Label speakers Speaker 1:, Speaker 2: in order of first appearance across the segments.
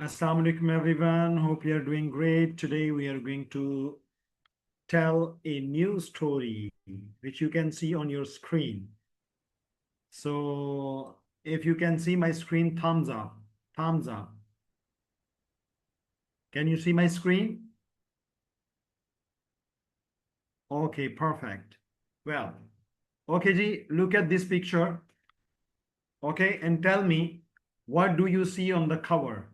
Speaker 1: Assalamu alaikum everyone. Hope you are doing great. Today we are going to tell a new story which you can see on your screen. So if you can see my screen, thumbs up. Thumbs up. Can you see my screen? Okay, perfect. Well, okay, ji, look at this picture. Okay, and tell me, what do you see on the cover?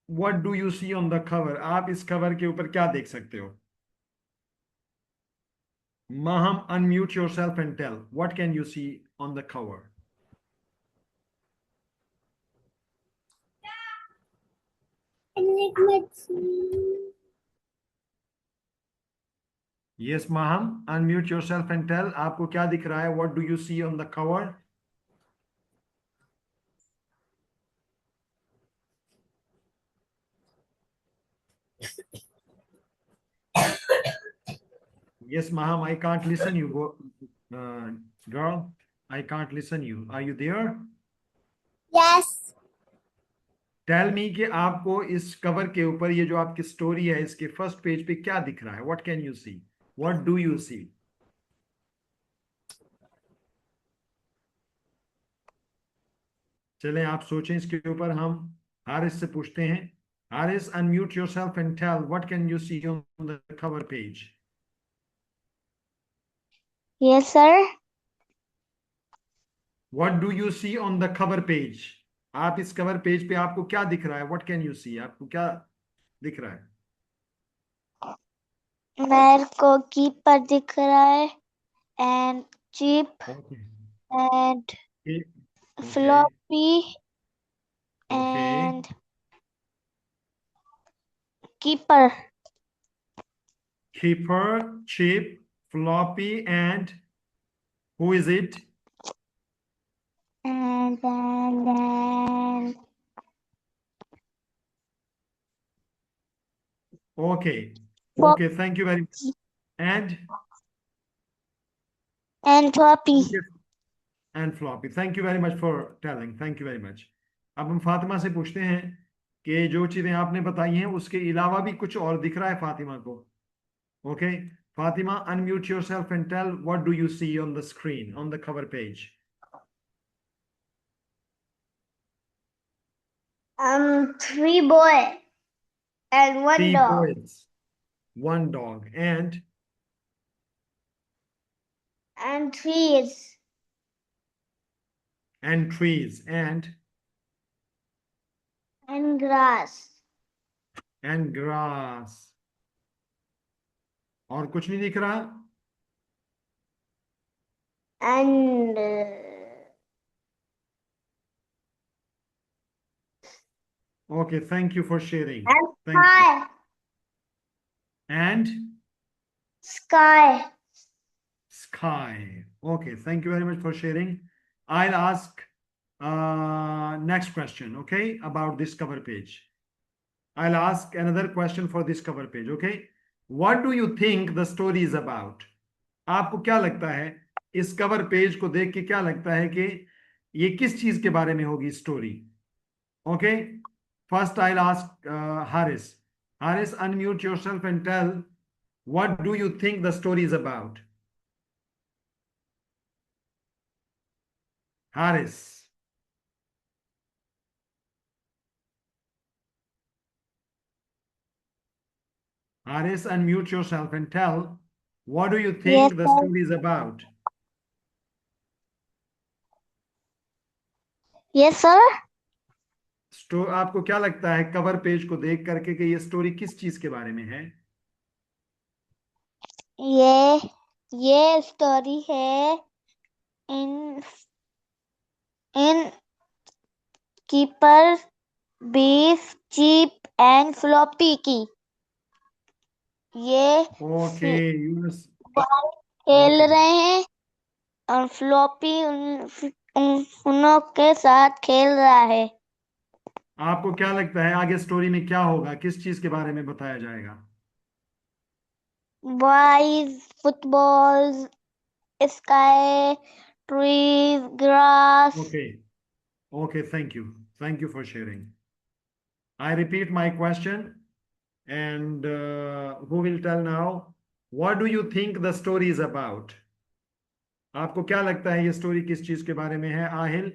Speaker 1: What do you see on the cover? आप इस cover के ऊपर क्या देख सकते हो? Maham, unmute yourself and tell. What can you see on the cover? Yes, Maham, unmute yourself and tell. आपको क्या दिख रहा है? What do you see on the cover? Yes, Maham, I can't listen you. Girl, I can't listen you. Are you there?
Speaker 2: Yes.
Speaker 1: Tell me कि आपको इस cover के ऊपर ये जो आपकी स्टोरी है इसके फर्स्ट पेज पे क्या दिख रहा है? What can you see? What do you see? चलें आप सोचें इसके ऊपर हम हारिस से पूछते हैं. Haris, unmute yourself and tell what can you see on the cover page?
Speaker 2: Yes, sir.
Speaker 1: What do you see on the cover page? आप इस कवर पेज पे आपको क्या दिख रहा है? What can you see? आपको क्या दिख रहा है?
Speaker 2: मेरे को कीपर दिख रहा है and chip
Speaker 1: Okay.
Speaker 2: and
Speaker 1: Okay.
Speaker 2: floppy
Speaker 1: Okay.
Speaker 2: and keeper
Speaker 1: Keeper, chip, floppy, and who is it?
Speaker 2: and then
Speaker 1: Okay.
Speaker 2: flop
Speaker 1: Okay. Thank you very much. And
Speaker 2: and floppy.
Speaker 1: okay. And floppy. Thank you very much for telling. Thank you very much. अब हम फातिमा से पूछते हैं कि जो चीजें आपने बताई हैं उसके अलावा भी कुछ और दिख रहा है फातिमा को. Okay. Fatima, unmute yourself and tell what do you see on the screen, on the cover page?
Speaker 2: Three boys and one
Speaker 1: Three
Speaker 2: dog
Speaker 1: boys, one dog, and
Speaker 2: trees
Speaker 1: trees,
Speaker 2: and grass
Speaker 1: and grass. और कुछ नहीं दिख रहा?
Speaker 2: and
Speaker 1: Okay, thank you for sharing. Thank you.
Speaker 2: sky.
Speaker 1: And
Speaker 2: Sky.
Speaker 1: sky. Okay, thank you very much for sharing. I'll ask next question, okay, about this cover page. I'll ask another question for this cover page, okay? What do you think the story is about? आपको क्या लगता है इस cover page को देख के क्या लगता है कि ये किस चीज के बारे में होगी story? Okay, first I ask Haris. Haris, unmute yourself and tell what do you think the story is about? Haris. Haris, unmute yourself and tell what do you think
Speaker 2: Yes,
Speaker 1: the
Speaker 2: sir.
Speaker 1: story is about?
Speaker 2: Yes, sir.
Speaker 1: आपको क्या लगता है cover page को देख करके कि ये story किस चीज के बारे में है?
Speaker 2: ये स्टोरी है इन Kipper Biff Chip and Floppy की. ये
Speaker 1: ओके, यूएस.
Speaker 2: खेल
Speaker 1: ओके,
Speaker 2: रहे हैं और फ्लॉपी उनों के साथ खेल रहा है.
Speaker 1: आपको क्या लगता है आगे स्टोरी में क्या होगा? किस चीज के बारे में बताया जाएगा?
Speaker 2: Boys, football, sky, trees, grass.
Speaker 1: Okay, Okay, thank you. Thank you for sharing. I repeat my question, and who will tell now? What do you think the story is about? आपको क्या लगता है ये स्टोरी किस चीज के बारे में है? Ahil,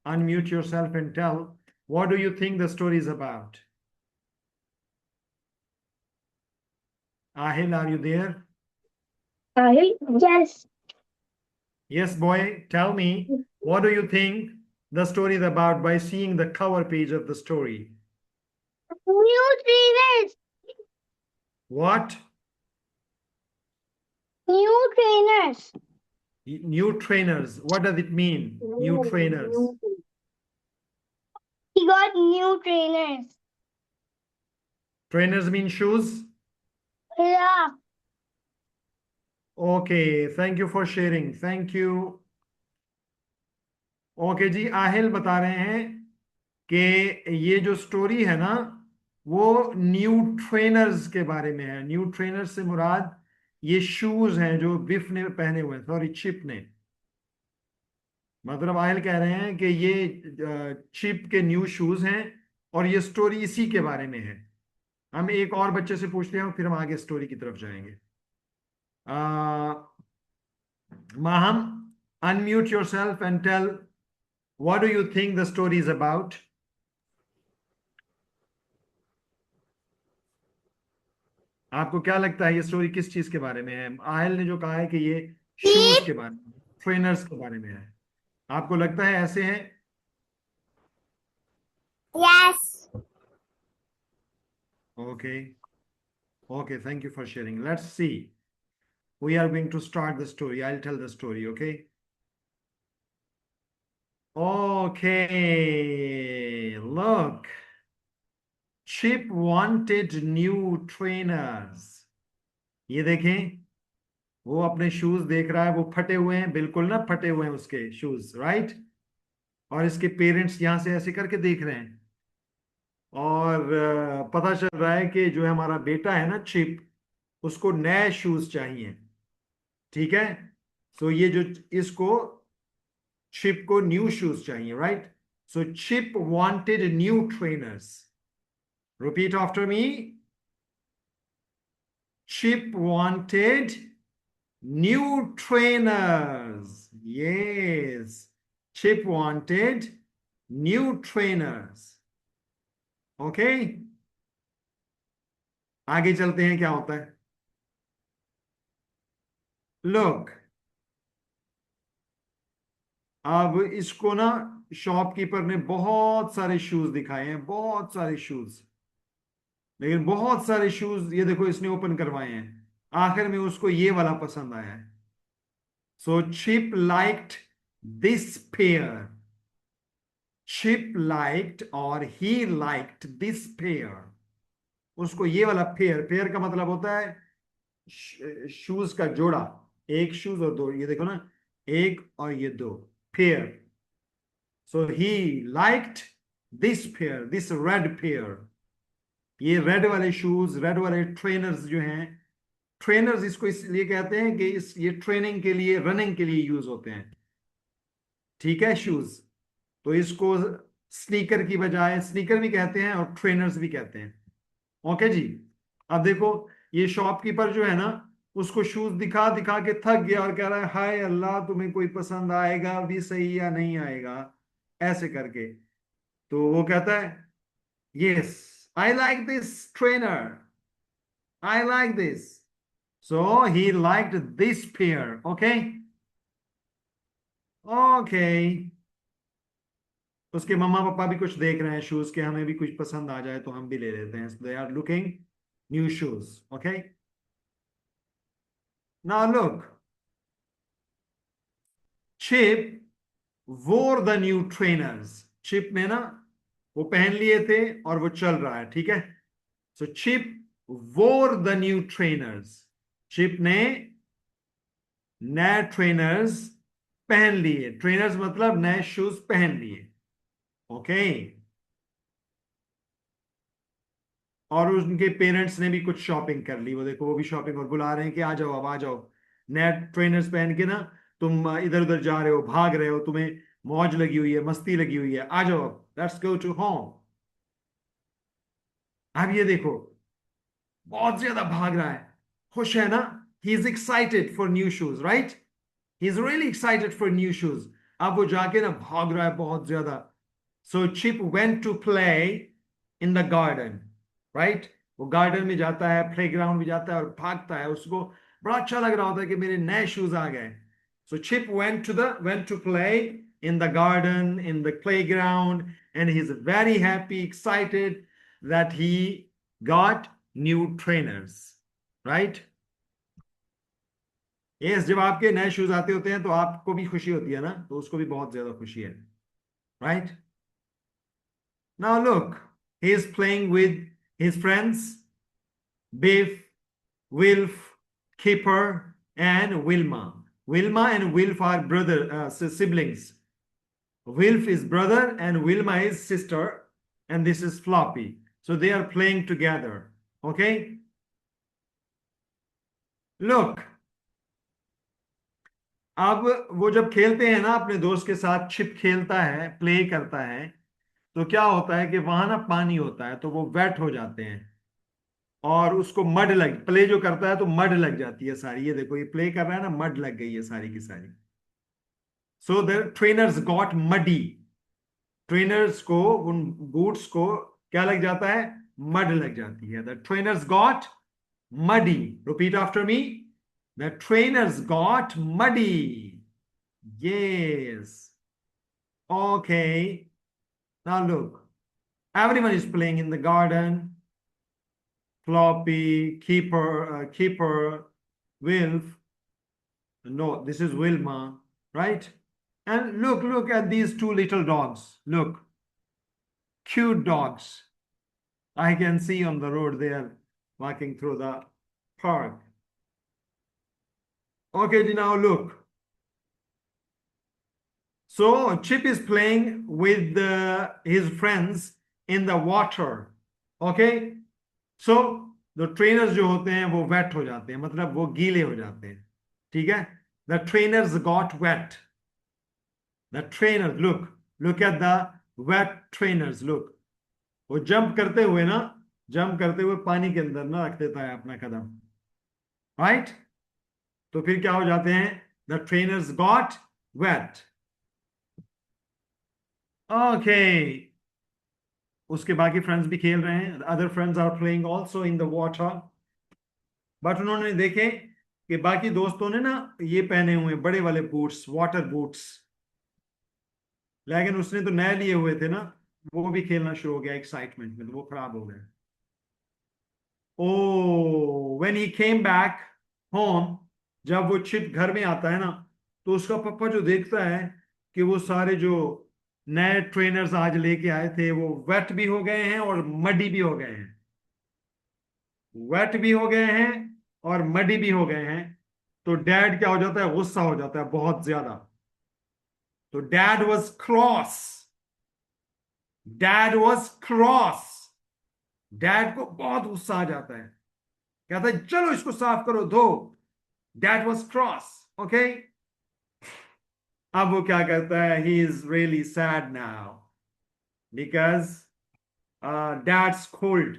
Speaker 1: unmute yourself and tell. What do you think the story is about? Ahil, are you there?
Speaker 2: Yes.
Speaker 1: Yes, boy. Tell me, what do you think the story is about by seeing the cover page of the story?
Speaker 2: New trainers.
Speaker 1: What?
Speaker 2: New trainers.
Speaker 1: New trainers. What does it mean? New trainers.
Speaker 2: He got new trainers.
Speaker 1: Trainers mean shoes?
Speaker 2: Yeah.
Speaker 1: Okay, thank you for sharing. Thank you. Okay जी, आहिल बता रहे हैं कि ये जो story है ना, वो न्यू ट्रेनर्स के बारे में है। न्यू ट्रेनर्स से मुराद ये शूज हैं जो बिफ ने पहने हुए हैं, सॉरी चिप ने। मतलब आहिल कह रहे हैं कि ये चिप के न्यू शूज हैं और ये स्टोरी इसी के बारे में है। हम एक और बच्चे से पूछते हैं और फिर हम आगे स्टोरी की तरफ जाएंगे। Maham, unmute yourself and tell what do you think the story is about? आपको क्या लगता है ये स्टोरी किस चीज के बारे में है? आहिल ने जो कहा है कि ये शूज के बारे में, ट्रेनर्स के बारे में है। आपको लगता है ऐसे है?
Speaker 2: Yes.
Speaker 1: Okay okay, thank you for sharing. Let's see, we are going to start the story. I'll tell the story, okay? Okay, look. Chip wanted new trainers. ये देखें, वो अपने शूज देख रहा है, वो फटे हुए हैं, बिल्कुल ना फटे हुए हैं उसके शूज, राइट? और इसके पेरेंट्स यहां से ऐसे करके देख रहे हैं और पता चल रहा है कि जो है हमारा बेटा है ना चिप, उसको नए शूज चाहिए। ठीक है, सो ये जो इसको चिप को न्यू शूज चाहिए, right? So Chip wanted new trainers. Repeat after me. Chip wanted new trainers. Yes, Chip wanted new trainers. Okay, आगे चलते हैं, क्या होता है। Look, अब इसको ना शॉपकीपर ने बहुत सारे शूज दिखाए हैं, बहुत सारे शूज, लेकिन बहुत सारे शूज ये देखो इसने ओपन करवाए हैं। आखिर में उसको ये वाला पसंद आया है। So Chip liked this pair. Chip liked or he liked this pair. उसको ये वाला पेयर, पेयर का मतलब होता है शूज का जोड़ा, एक शूज और दो, ये देखो ना, एक और ये दो, pair. So he liked this pair, this red pair. ये रेड वाले शूज, रेड वाले ट्रेनर्स जो हैं, ट्रेनर्स इसको इसलिए कहते हैं कि ये ट्रेनिंग के लिए, रनिंग के लिए यूज होते हैं। ठीक है, शूज। तो इसको स्नीकर की बजाय स्नीकर भी कहते हैं और ट्रेनर्स भी कहते हैं। ओके जी, अब देखो ये शॉपकीपर जो है ना, उसको शूज दिखा दिखा के थक गया और कह रहा है हाय अल्लाह, तुम्हें कोई पसंद आएगा भी सही या नहीं आएगा, ऐसे करके। तो वो कहता है yes, I like this trainer, I like this. So he liked this pair. Okay okay, उसके मम्मा पापा भी कुछ देख रहे हैं शूज के, हमें भी कुछ पसंद आ जाए तो हम भी ले लेते हैं। They are looking new shoes. Okay, now look, Chip wore the new trainers. Chip ने ना वो पहन लिए थे और वो चल रहा है, ठीक है। So Chip wore the new trainers. Chip ने नए ट्रेनर्स पहन लिए। ट्रेनर्स मतलब नए शूज पहन लिए। ओके, और उनके पेरेंट्स ने भी कुछ शॉपिंग कर ली। वो देखो वो भी शॉपिंग और बुला रहे हैं कि आ जाओ, अब आ जाओ। नए ट्रेनर्स पहन के ना तुम इधर उधर जा रहे हो, भाग रहे हो, तुम्हें मौज लगी हुई है, मस्ती लगी हुई है, आ जाओ लेट्स गो टू होम। अब ये देखो, बहुत ज्यादा भाग रहा है, खुश है ना, he is excited for new shoes, right, he is really excited for new shoes. अब वो जाके ना भाग रहा है बहुत ज्यादा। So Chip went to play in the garden, right, वो गार्डन में जाता है, प्लेग्राउंड में जाता है और भागता है, उसको बड़ा अच्छा लग रहा होता है कि मेरे नए शूज आ गए। So Chip went to play in the garden, in the playground, and he's very happy, excited that he got new trainers, right? Yes, जब आपके नए शूज आते होते हैं तो आपको भी खुशी होती है ना, तो उसको भी बहुत ज्यादा खुशी है, right? Now look, he is playing with his friends, Biff, Wilf, Kipper, and Wilma. Wilma and Wilf are siblings. Wilf is brother and Wilma is sister, and this is Floppy. So they are playing together. Okay? Look, अब वो जब खेलते हैं ना अपने दोस्त के साथ, छिप खेलता है, प्ले करता है, तो क्या होता है कि वहां ना पानी होता है, तो वो वेट हो जाते हैं और उसको मड लग, प्ले जो करता है तो मड लग जाती है सारी। ये देखो, ये प्ले कर रहा है ना, मड लग गई है सारी की सारी। So the trainers got muddy, trainers को, उन बूट्स को क्या लग जाता है, मड लग जाती है। The trainers got muddy, repeat after me, the trainers got muddy. Yes, okay, now look, everyone is playing in the garden. Floppy, Keeper, Wilf. No, this is Wilma, right? And look at these two little dogs. Look, cute dogs. I can see on the road they are walking through the park. Okay, now look. So Chip is playing with his friends in the water. Okay? So the trainers जो होते हैं वो wet हो जाते हैं, मतलब वो गीले हो जाते हैं, ठीक है? The trainers got wet. The trainers, look at the wet trainers, look. वो जंप करते हुए ना, जंप करते हुए पानी के अंदर ना रख देता है अपना कदम, राइट? तो फिर क्या हो जाते हैं, the trainers got wet. Okay, उसके बाकी फ्रेंड्स भी खेल रहे हैं, other friends are playing also in the water, but उन्होंने देखे कि बाकी दोस्तों ने ना ये पहने हुए बड़े वाले बूट्स, वाटर बूट्स, लेकिन उसने तो नए लिए हुए थे ना, वो भी खेलना शुरू हो गया एक्साइटमेंट में, तो वो खराब हो गए। Oh when he came back home, जब वो चिप घर में आता है ना, तो उसका पापा जो देखता है कि वो सारे जो नए ट्रेनर्स आज लेके आए थे वो वेट भी हो गए हैं और मडी भी हो गए हैं, वेट भी हो गए हैं और मडी भी हो गए हैं, तो डैड क्या हो जाता है, गुस्सा हो जाता है बहुत ज्यादा। तो dad was cross, dad was cross, dad को बहुत गुस्सा आ जाता है, कहता है चलो इसको साफ करो, धो। Dad was cross, okay. अब वो क्या करता है, he is really sad now because Dad's cold,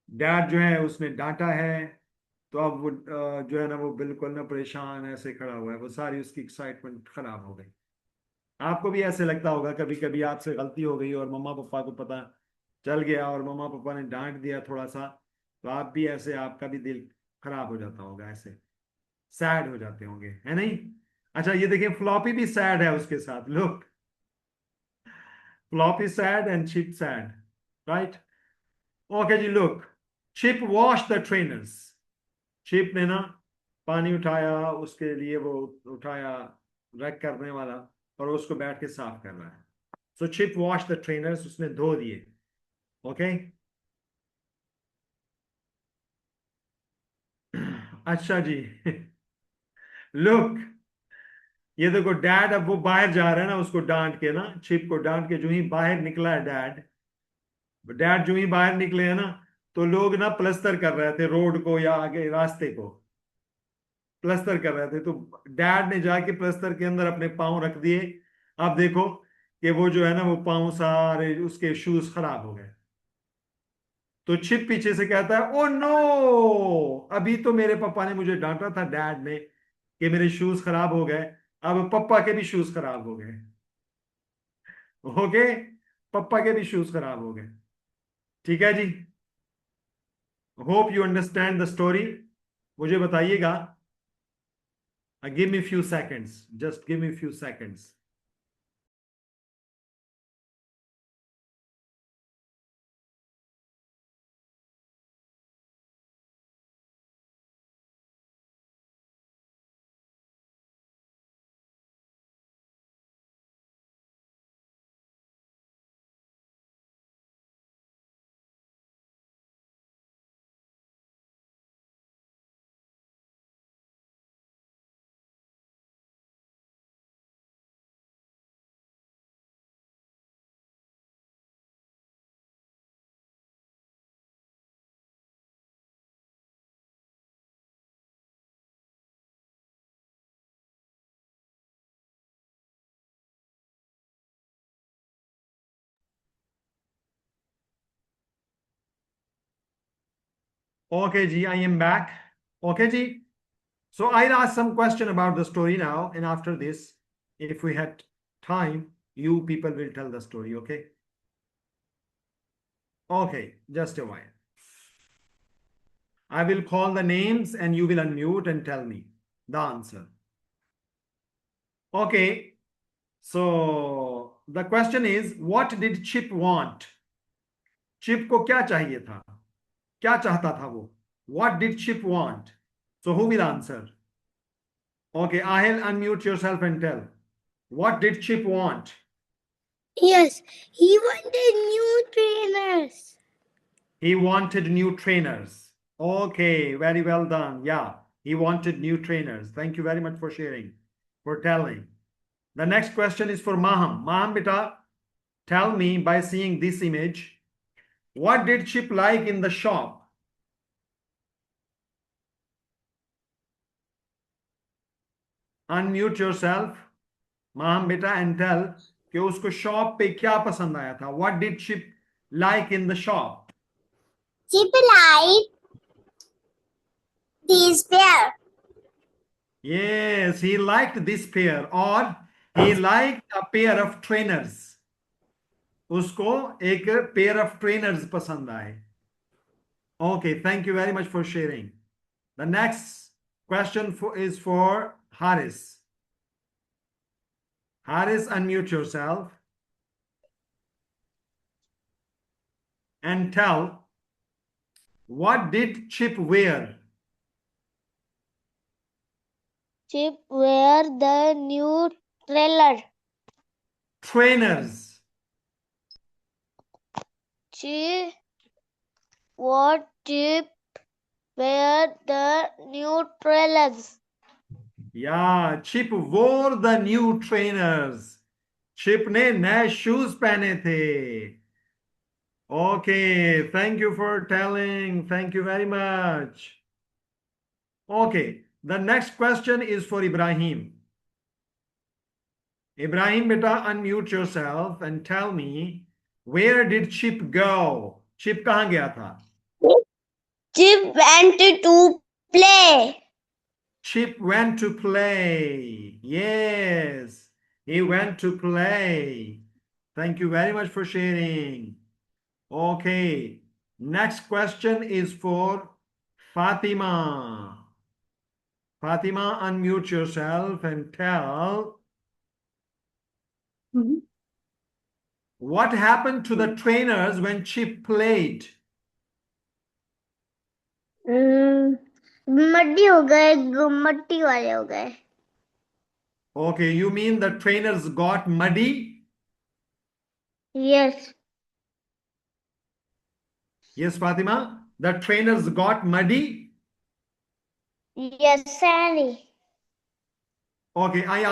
Speaker 1: Dad जो है उसने डांटा है, तो अब वो जो है ना वो बिल्कुल ना परेशान ऐसे खड़ा हुआ है, वो सारी उसकी एक्साइटमेंट खराब हो गई। आपको भी ऐसे लगता होगा कभी कभी आपसे गलती हो गई और मम्मा पापा को पता चल गया और मम्मा पापा ने डांट दिया थोड़ा सा, तो आप भी ऐसे, आपका भी दिल खराब हो जाता होगा, ऐसे सैड हो जाते होंगे, है नहीं? अच्छा ये देखिए, फ्लॉपी भी सैड है उसके साथ, look, Floppy sad and Chip sad, right? Okay जी, look, Chip wash the trainers, Chip ने ना पानी उठाया उसके लिए, वो उठाया रैक करने वाला, और उसको बैठ के साफ कर रहा है। So chip wash the trainers, उसने धो दिए, ओके। अच्छा जी, लुक, ये देखो डैड, अब वो बाहर जा रहा है ना, उसको डांट के ना, चिप को डांट के जो ही बाहर निकला है डैड, डैड जो ही बाहर निकले हैं ना, तो लोग ना प्लस्तर कर रहे थे रोड को या आगे रास्ते को, प्लस्तर कर रहे थे, तो डैड ने जाके प्लस्तर के अंदर अपने पाँव रख दिए। अब देखो कि वो जो है ना, वो पाँव सारे उसके शूज खराब हो गए। तो छिप पीछे से कहता है, ओ नो, अभी तो मेरे पापा ने मुझे डांटा था, डैड ने, कि मेरे शूज खराब हो गए। अब पापा के भी शूज खराब हो गए। ओके, पापा के भी शूज खराब हो गए। ठीक है जी, hope you understand the story. मुझे बताइएगा, give me few seconds, just give me few seconds. Okay, Ji, I am back. Okay, Ji. So I'll ask some question about the story now, and after this, if we had time, you people will tell the story, okay? Okay, just a while. I will call the names and you will unmute and tell me the answer. Okay, so the question is, what did Chip want? Chip को क्या चाहिए था? क्या चाहता था वो? What did Chip want? So who will answer? Okay, Ahel, unmute yourself and tell. What did Chip want?
Speaker 2: Yes, he wanted new trainers.
Speaker 1: He wanted new trainers. Okay, very well done. Yeah, he wanted new trainers. Thank you very much for sharing, for telling. The next question is for Maham. Maham, beta, tell me by seeing this image, what did Chip like in the shop? Unmute yourself, Maham, beta, and tell कि उसको shop पे क्या पसंद आया था. What did Chip like in the shop?
Speaker 2: Chip liked this pair.
Speaker 1: Yes, he liked this pair, or he liked a pair of trainers. उसको एक pair of trainers पसंद आए. Okay, thank you very much for sharing. The next question is for Haris. Haris, unmute yourself and tell, what did Chip wear?
Speaker 2: Chip wear the new trailer.
Speaker 1: Trainers.
Speaker 2: Chip wear the new trailers.
Speaker 1: Yeah, Chip wore the new trainers. Chip ने नए shoes पहने थे. Okay, thank you for telling. Thank you very much. Okay, the next question is for Ibrahim. Ibrahim, beta, unmute yourself and tell me, where did Chip go? Chip कहाँ गया था?
Speaker 2: Chip went to play.
Speaker 1: Chip went to play. Yes, he went to play. Thank you very much for sharing. Okay, next question is for Fatima. Fatima, unmute yourself and tell, what happened to the trainers when Chip played?
Speaker 2: मट्टी हो गए, मट्टी वाले हो गए.
Speaker 1: Okay, you mean the trainers got muddy?
Speaker 2: Yes.
Speaker 1: Yes, Fatima, the trainers got muddy?
Speaker 2: Yes, Sandy.
Speaker 1: Okay, I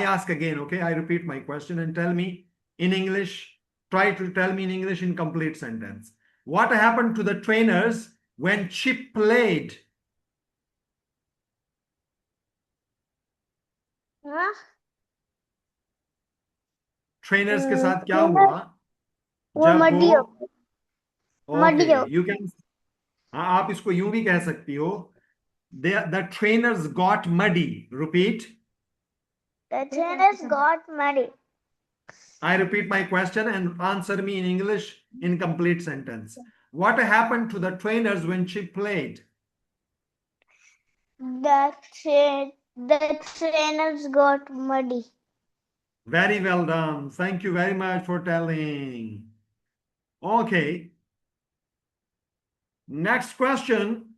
Speaker 1: ask again, okay? I repeat my question and tell me in English, try to tell me in English in complete sentence. What happened to the trainers when Chip played?
Speaker 2: हाँ
Speaker 1: trainers के साथ क्या
Speaker 2: trainer
Speaker 1: हुआ
Speaker 2: वो
Speaker 1: जब
Speaker 2: muddy
Speaker 1: वो
Speaker 2: हो
Speaker 1: okay
Speaker 2: muddy हो
Speaker 1: यू कैन हाँ आप इसको यूं भी कह सकती हो the trainers got muddy repeat
Speaker 2: the trainers got muddy.
Speaker 1: I repeat my question and answer me in English in complete sentence. What happened to the trainers when Chip played?
Speaker 2: The trainers got muddy.
Speaker 1: Very well done. Thank you very much for telling. Okay. Next question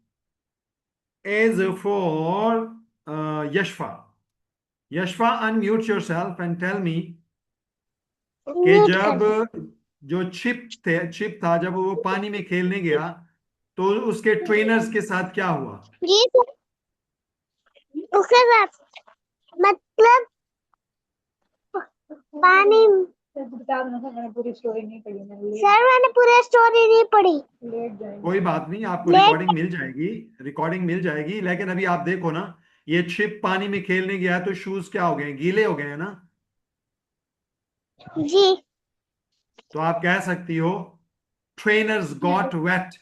Speaker 1: is for Yashfa. Yashfa, unmute yourself and tell me कि
Speaker 2: Mute
Speaker 1: जब जो chip था जब वो पानी में खेलने गया तो उसके ट्रेनर्स के साथ क्या हुआ
Speaker 2: उसके साथ मतलब पानी
Speaker 3: पूरी स्टोरी नहीं पढ़ी मैंने
Speaker 2: सर मैंने पूरी स्टोरी नहीं पढ़ी
Speaker 3: लेट जाएगी
Speaker 1: कोई बात नहीं आपको
Speaker 2: Let-
Speaker 1: रिकॉर्डिंग मिल जाएगी लेकिन अभी आप देखो ना ये चिप पानी में खेलने गया तो शूज क्या हो गए गीले हो गए हैं ना
Speaker 2: जी
Speaker 1: तो आप कह सकती हो ट्रेनर्स गॉट वेट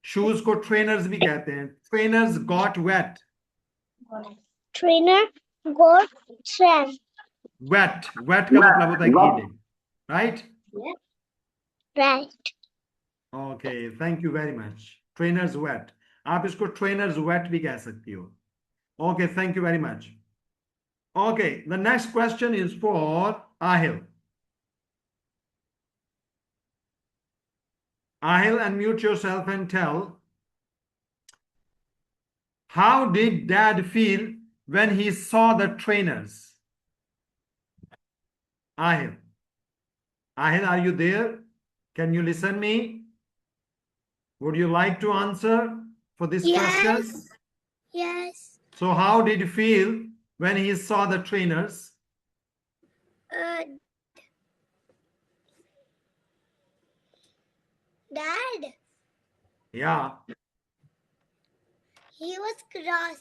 Speaker 1: शूज को ट्रेनर्स भी कहते हैं trainers got wet
Speaker 2: trainer got trained
Speaker 1: wet wet का मतलब होता है गीले right
Speaker 2: right
Speaker 1: okay thank you very much trainers wet आप इसको ट्रेनर्स वेट भी कह सकती हो okay thank you very much okay the next question is for Ahil. Ahil, unmute yourself and tell, how did Dad feel when he saw the trainers? Ahil. Ahil, are you there? Can you listen me? Would you like to answer for this question?
Speaker 2: yes
Speaker 1: So how did he feel when he saw the trainers?
Speaker 2: Dad
Speaker 1: Yeah,
Speaker 2: he was cross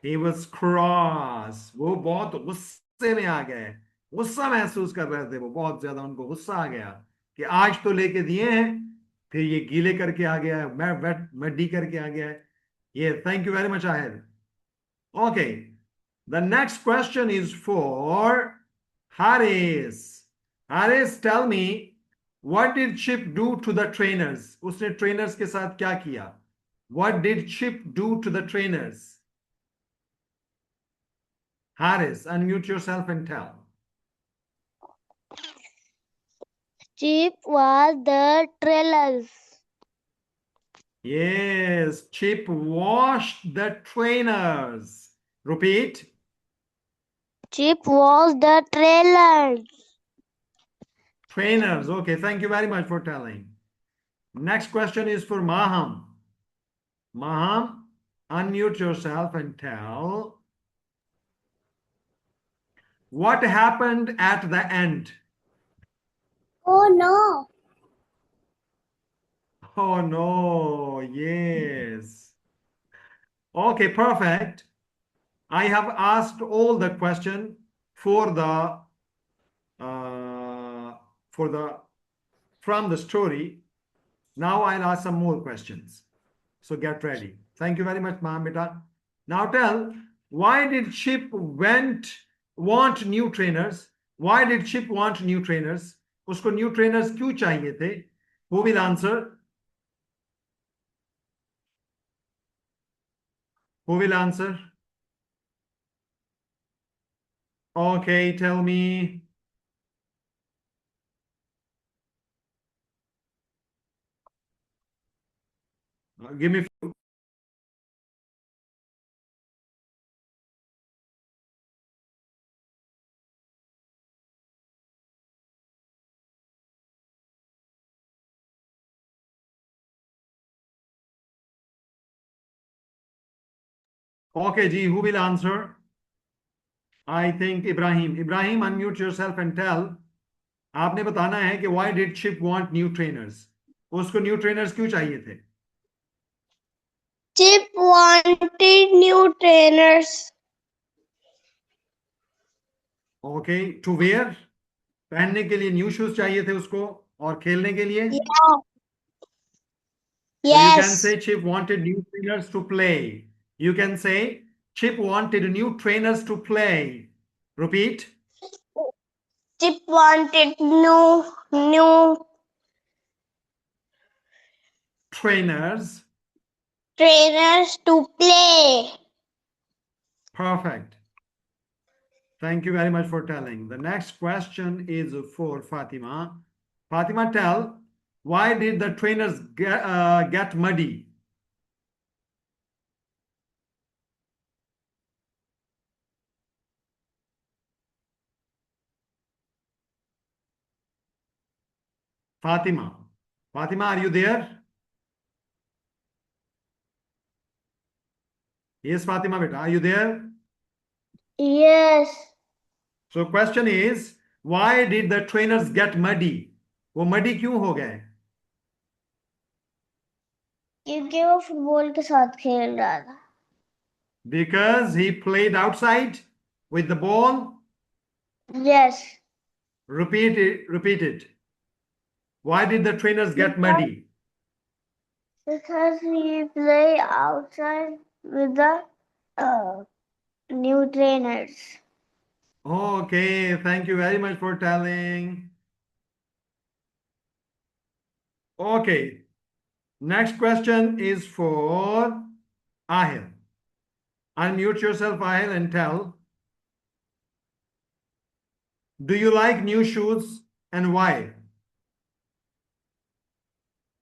Speaker 1: he was cross. वो बहुत गुस्से में आ गए गुस्सा महसूस कर रहे थे वो बहुत ज्यादा उनको गुस्सा आ गया कि आज तो लेके दिए हैं फिर ये गीले करके आ गया है मैं वेट मड्डी करके आ गया है ये thank you very much Ahil. Okay, the next question is for Haris. Haris, tell me, what did Chip do to the trainers? उसने trainers के साथ क्या किया? What did Chip do to the trainers? Haris, unmute yourself and tell.
Speaker 2: Chip was the trailers
Speaker 1: Yes, Chip washed the trainers. Repeat.
Speaker 2: Chip was the trailers
Speaker 1: Trainers. Okay, thank you very much for telling. Next question is for Maham. Maham, unmute yourself and tell what happened at the end.
Speaker 2: oh no
Speaker 1: Oh no, yes. Okay, perfect. I have asked all the question for the from the story. Now I'll ask some more questions. So get ready. Thank you very much, Maham beta. Now tell, why did Chip want new trainers? Why did Chip want new trainers? उसको new trainers क्यों चाहिए थे? Who will answer? Who will answer? Okay, tell me. Give me. Okay, Ji, who will answer? I think Ibrahim. Ibrahim, unmute yourself and tell. आपने बताना है कि why did Chip want new trainers? उसको new trainers क्यों चाहिए थे?
Speaker 2: Chip wanted new trainers
Speaker 1: okay, to wear, पहनने के लिए न्यू शूज चाहिए थे उसको, और खेलने के लिए। So you can
Speaker 2: Yes.
Speaker 1: say Chip wanted new trainers to play. You can say Chip wanted new trainers to play. Repeat.
Speaker 2: Chip wanted new
Speaker 1: Trainers.
Speaker 2: trainers to play.
Speaker 1: Perfect. Thank you very much for telling. The next question is for Fatima. Fatima, tell, why did the trainers get muddy? Fatima. Fatima, are you there? Yes, Fatima, beta, are you there?
Speaker 2: Yes.
Speaker 1: So question is, why did the trainers get muddy? वो muddy क्यों हो गए?
Speaker 2: क्योंकि वो football के साथ खेल रहा था.
Speaker 1: Because he played outside with the ball.
Speaker 2: Yes.
Speaker 1: Repeat it. Repeat it. Why did the trainers get muddy?
Speaker 2: Because he play outside with the new trainers.
Speaker 1: Okay, thank you very much for telling. Okay, next question is for Ahil. Unmute yourself, Ahil, and tell, do you like new shoes and why?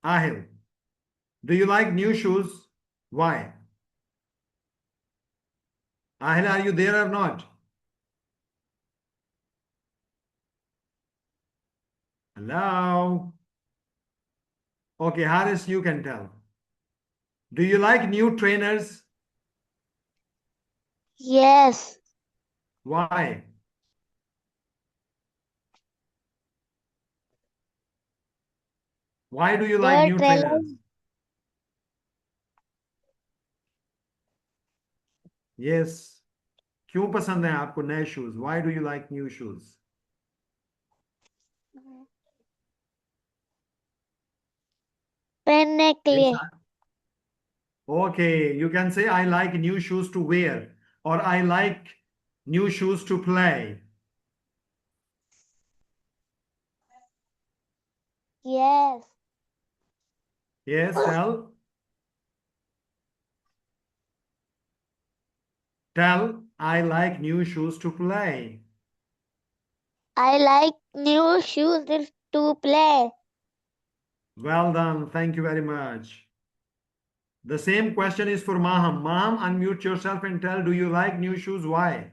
Speaker 1: Ahil, do you like new shoes? Why? Ahil, are you there or not? Hello? Okay, Haris, you can tell. Do you like new trainers?
Speaker 2: Yes.
Speaker 1: Why? Why do you like
Speaker 2: Their
Speaker 1: new
Speaker 2: trainers.
Speaker 1: trainers? Yes. क्यों पसंद है आपको नए shoes? Why do you like new shoes?
Speaker 2: पहनने के
Speaker 1: Yes.
Speaker 2: लिए.
Speaker 1: Okay, you can say I like new shoes to wear, or I like new shoes to play.
Speaker 2: Yes.
Speaker 1: Yes, tell. Tell, I like new shoes to play.
Speaker 2: I like new shoes to play.
Speaker 1: Well done. Thank you very much. The same question is for Maham. Maham, unmute yourself and tell, do you like new shoes? Why?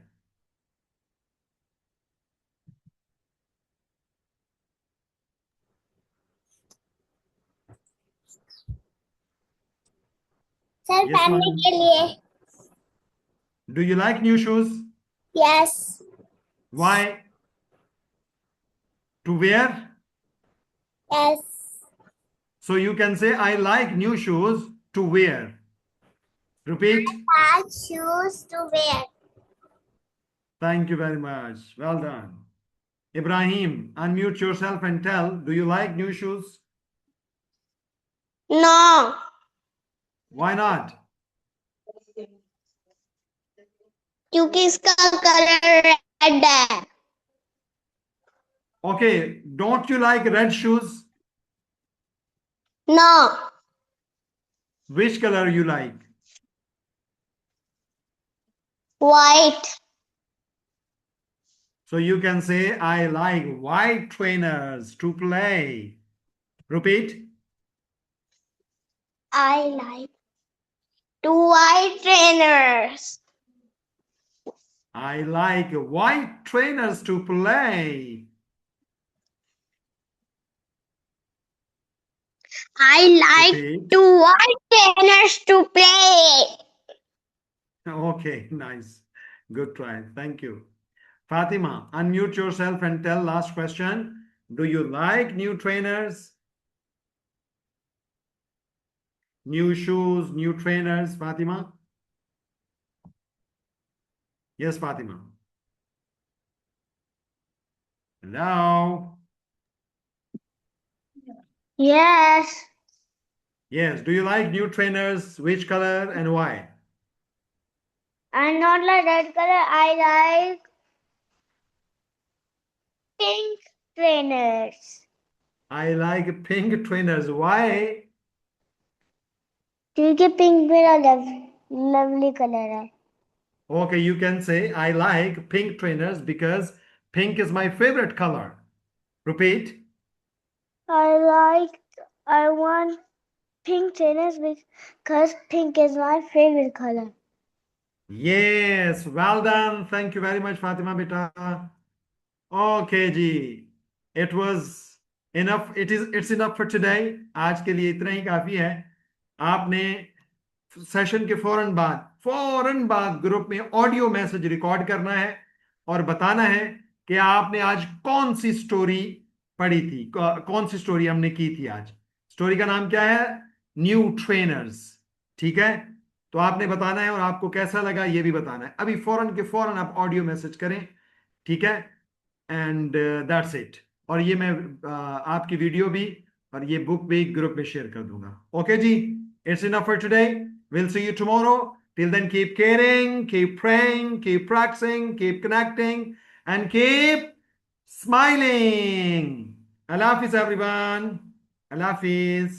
Speaker 2: Sir
Speaker 1: Yes,
Speaker 2: पहनने
Speaker 1: Maham.
Speaker 2: के लिए.
Speaker 1: Do you like new shoes?
Speaker 2: Yes.
Speaker 1: Why? To wear?
Speaker 2: Yes.
Speaker 1: So you can say, I like new shoes to wear. Repeat.
Speaker 2: I like shoes to wear.
Speaker 1: Thank you very much. Well done. Ibrahim, unmute yourself and tell, do you like new shoes?
Speaker 2: No.
Speaker 1: Why not?
Speaker 2: क्योंकि इसका colour red है.
Speaker 1: Okay, don't you like red shoes?
Speaker 2: No.
Speaker 1: Which color you like?
Speaker 2: White.
Speaker 1: So you can say, I like white trainers to play. Repeat.
Speaker 2: I like two white trainers.
Speaker 1: I like white trainers to play.
Speaker 2: I like
Speaker 1: Repeat.
Speaker 2: two white trainers to play.
Speaker 1: Okay, nice. Good try. Thank you. Fatima, unmute yourself and tell last question. Do you like new trainers? New shoes, new trainers, Fatima? Yes, Fatima. Hello.
Speaker 2: Yes.
Speaker 1: Yes. Do you like new trainers? Which color and why?
Speaker 2: I not like red color. I like pink trainers.
Speaker 1: I like pink trainers. Why?
Speaker 2: क्योंकि pink मेरा lovely color है.
Speaker 1: Okay, you can say I like pink trainers because pink is my favorite color. Repeat.
Speaker 2: I want pink trainers because pink is my favorite color.
Speaker 1: Yes, well done. Thank you very much, Fatima beta. Okay, जी. It was enough. It's enough for today. आज के लिए इतना ही काफी है. आपने session के फौरन बाद ग्रुप में ऑडियो मैसेज रिकॉर्ड करना है और बताना है कि आपने आज कौन सी स्टोरी पढ़ी थी, कौन सी स्टोरी हमने की थी आज. स्टोरी का नाम क्या है? New trainers. ठीक है, तो आपने बताना है और आपको कैसा लगा ये भी बताना है. अभी फौरन के फौरन आप ऑडियो मैसेज करें. ठीक है, एंड दैट्स इट. और ये मैं आपकी वीडियो भी और ये बुक भी ग्रुप में शेयर कर दूंगा. ओके जी, it's enough for today. We'll see you tomorrow. Till then, keep caring, keep praying, keep practicing, keep connecting, and keep smiling. Allah Hafiz, everyone. Allah Hafiz.